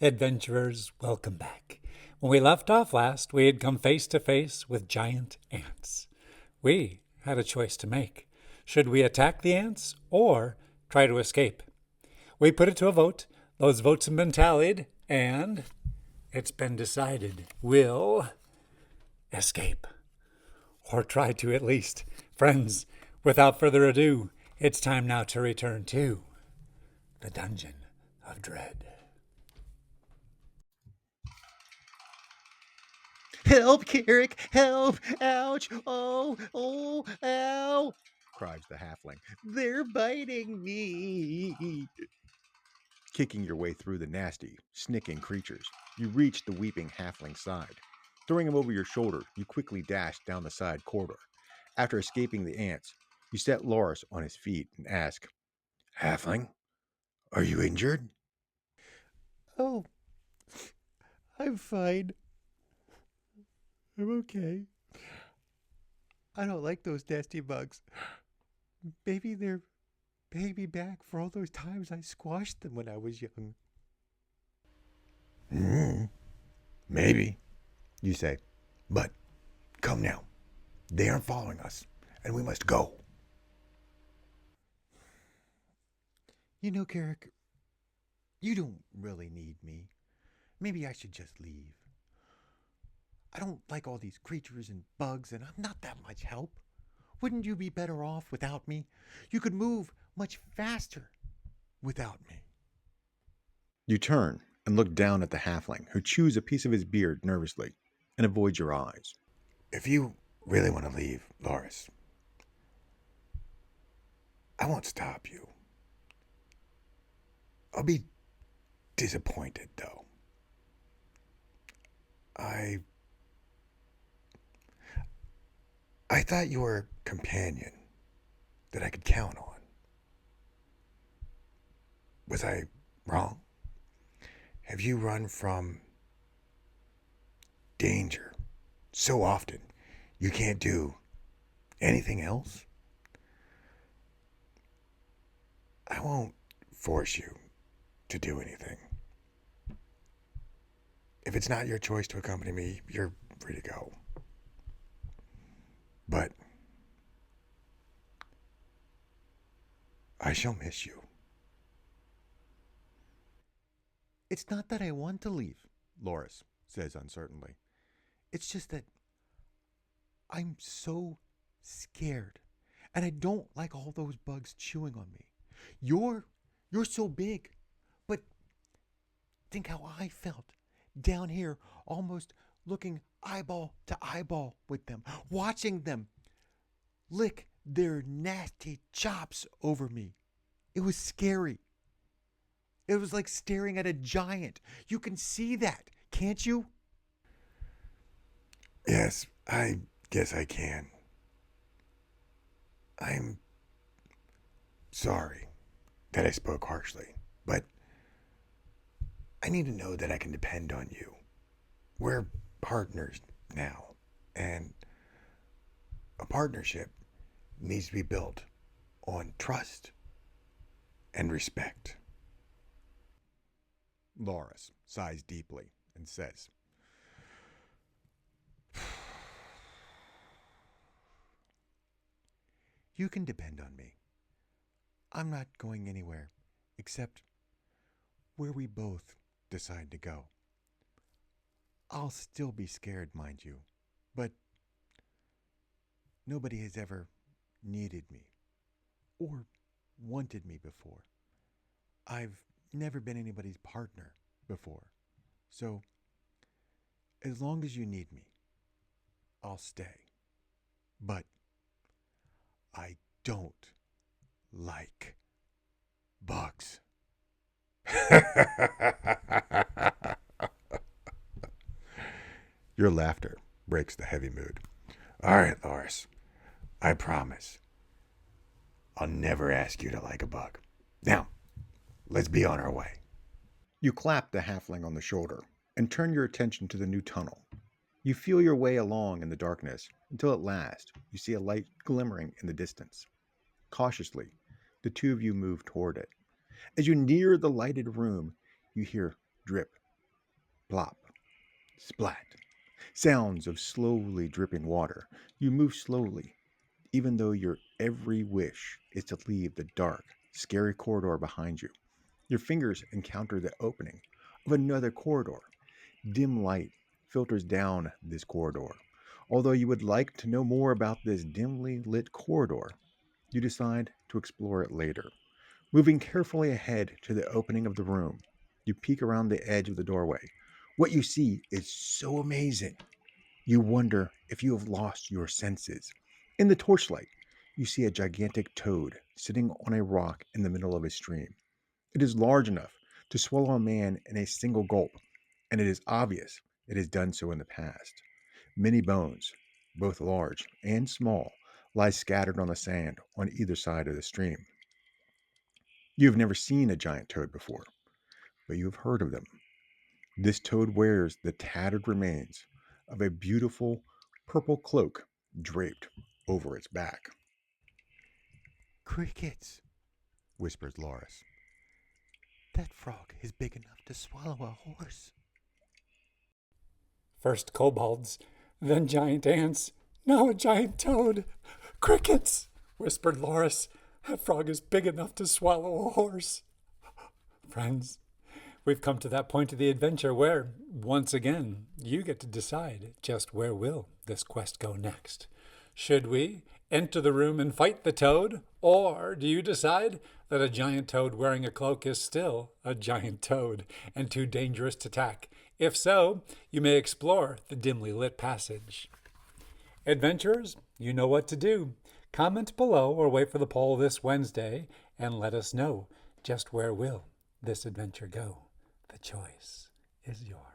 Adventurers, welcome back. When we left off last, we had come face to face with giant ants. We had a choice to make. Should we attack the ants or try to escape? We put it to a vote. Those votes have been tallied, and it's been decided we'll escape. Or try to at least. Friends, without further ado, it's time now to return to the Dungeon of Dread. Help, Carrick! Help! Ouch! Ow! Cries the halfling. They're biting me! Kicking your way through the nasty, snicking creatures, you reach the weeping halfling's side. Throwing him over your shoulder, you quickly dash down the side corridor. After escaping the ants, you set Loris on his feet and ask, Halfling, are you injured? Oh, I'm fine. I'm okay. I don't like those nasty bugs. Maybe they're paying me back for all those times I squashed them when I was young. Hmm, maybe, you say. But come now. They aren't following us, and we must go. You know, Carrick, you don't really need me. Maybe I should just leave. I don't like all these creatures and bugs, and I'm not that much help. Wouldn't you be better off without me? You could move much faster without me. You turn and look down at the halfling, who chews a piece of his beard nervously and avoids your eyes. If you really want to leave, Loris, I won't stop you. I'll be disappointed, though. I I thought you were a companion that I could count on. Was I wrong? Have you run from danger so often you can't do anything else? I won't force you to do anything. If it's not your choice to accompany me, you're free to go. But I shall miss you. It's not that I want to leave, Loris says uncertainly. It's just that I'm so scared. And I don't like all those bugs chewing on me. You're you're so big. But think how I felt down here, almost looking eyeball to eyeball with them, watching them lick their nasty chops over me. It was scary. It was like staring at a giant. You can see that, can't you? Yes, I guess I can. I'm sorry that I spoke harshly, but I need to know that I can depend on you. We're partners now, and a partnership needs to be built on trust and respect. Loris sighs deeply and says, You can depend on me. I'm not going anywhere except where we both decide to go. I'll still be scared, mind you, but nobody has ever needed me or wanted me before. I've never been anybody's partner before. So, as long as you need me, I'll stay. But I don't like bugs. Your laughter breaks the heavy mood. All right, Loris. I promise. I'll never ask you to like a bug. Now, let's be on our way. You clap the halfling on the shoulder and turn your attention to the new tunnel. You feel your way along in the darkness until at last you see a light glimmering in the distance. Cautiously, the two of you move toward it. As you near the lighted room, you hear drip, Plop. Splat. Sounds of slowly dripping water. You move slowly, even though your every wish is to leave the dark, scary corridor behind you. Your fingers encounter the opening of another corridor. Dim light filters down this corridor. Although you would like to know more about this dimly lit corridor, you decide to explore it later. Moving carefully ahead to the opening of the room, you peek around the edge of the doorway. What you see is so amazing. You wonder if you have lost your senses. In the torchlight, you see a gigantic toad sitting on a rock in the middle of a stream. It is large enough to swallow a man in a single gulp, and it is obvious it has done so in the past. Many bones, both large and small, lie scattered on the sand on either side of the stream. You have never seen a giant toad before, but you have heard of them. This toad wears the tattered remains of a beautiful purple cloak draped over its back. Crickets, whispers Loris. That frog is big enough to swallow a horse. First kobolds, then giant ants, now a giant toad. Crickets, whispered Loris. That frog is big enough to swallow a horse. Friends, we've come to that point of the adventure where, once again, you get to decide just where will this quest go next. Should we enter the room and fight the toad? Or do you decide that a giant toad wearing a cloak is still a giant toad and too dangerous to attack? If so, you may explore the dimly lit passage. Adventurers, you know what to do. Comment below or wait for the poll this Wednesday and let us know just where will this adventure go. The choice is yours.